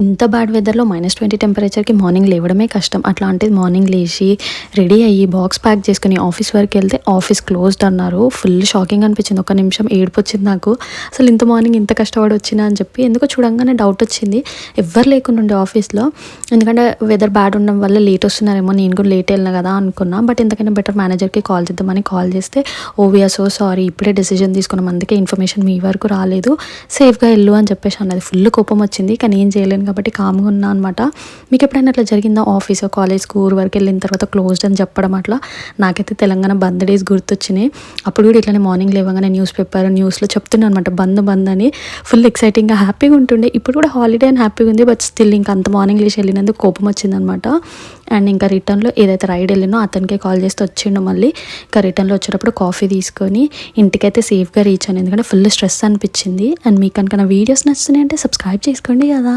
ఇంత bad వెదర్‌లో -20 టెంపరేచర్‌కి morning లేవడమే కష్టం. అట్లాంటిది మార్నింగ్ లేచి, రెడీ అయ్యి, బాక్స్ ప్యాక్ చేసుకొని ఆఫీస్ వరకెళ్తే ఆఫీస్ క్లోజ్డ్ అన్నారు. ఫుల్ షాకింగ్ అనిపించింది. ఒక్క నిమిషం ఏడుపొచ్చింది నాకు. అసలు ఇంత మార్నింగ్ ఇంత కష్టపడి వచ్చినా అని చెప్పి. ఎందుకో చూడంగానే డౌట్ వచ్చింది. ఎవ్వరు లేకుండా ఉండే ఆఫీస్‌లో. ఎందుకంటే వెదర్ బ్యాడ్ ఉండడం వల్ల లేట్ వస్తున్నారేమో, నేను కూడా లేట్ వెళ్ళినా కదా అనుకున్నా. బట్ ఇంతకన్నా బెటర్ మేనేజర్‌కి కాల్ చేద్దామని కాల్ చేస్తే, "oh! We are so sorry. ఇప్పుడే డెసిషన్ తీసుకున్నాం. అందుకే ఇన్ఫర్మేషన్ మీ వరకు రాలేదు. సేఫ్‌గా వెళ్ళు" అని చెప్పేసి అన్నది. ఫుల్ కోపం వచ్చింది. కానీ ఏం చేయలేను కాబట్టి కామ్‌గా ఉన్నా అనమాట. మీకు ఎప్పుడైనా అట్లా జరిగిందా? ఆఫీస్, కాలేజ్‌కి, ఊరు వరకు వెళ్ళిన తర్వాత క్లోజ్డ్ అని చెప్పడం అట్లా? నాకైతే తెలంగాణ బంద్ డేస్ గుర్తొచ్చినాయి. అప్పుడు కూడా ఇట్లనే మార్నింగ్ లేవగానే న్యూస్‌లో చెప్తున్నా అనమాట బంద్ అని. ఫుల్ ఎక్సైటింగ్‌గా హ్యాపీగా ఉంటుండే. ఇప్పుడు కూడా హాలిడే అని హ్యాపీగా ఉంది. బట్ స్టిల్ ఇంకా అంత మార్నింగ్ లేచి వెళ్ళినందుకు కోపం వచ్చిందనమాట. అండ్ ఇంకా రిటర్న్‌లో ఏదైతే రైడ్ వెళ్ళినో అతనికే కాల్ చేస్తే వచ్చిండు మళ్ళీ. ఇంకా రిటర్న్‌లో వచ్చేటప్పుడు కాఫీ తీసుకొని ఇంటికైతే సేఫ్‌గా రీచ్ అయ్యాను. ఎందుకంటే ఫుల్ స్ట్రెస్ అనిపించింది. అండ్ మీకు కనుక నా వీడియోస్ నచ్చుతున్నాయి అంటే సబ్స్క్రైబ్ చేసుకోండి కదా.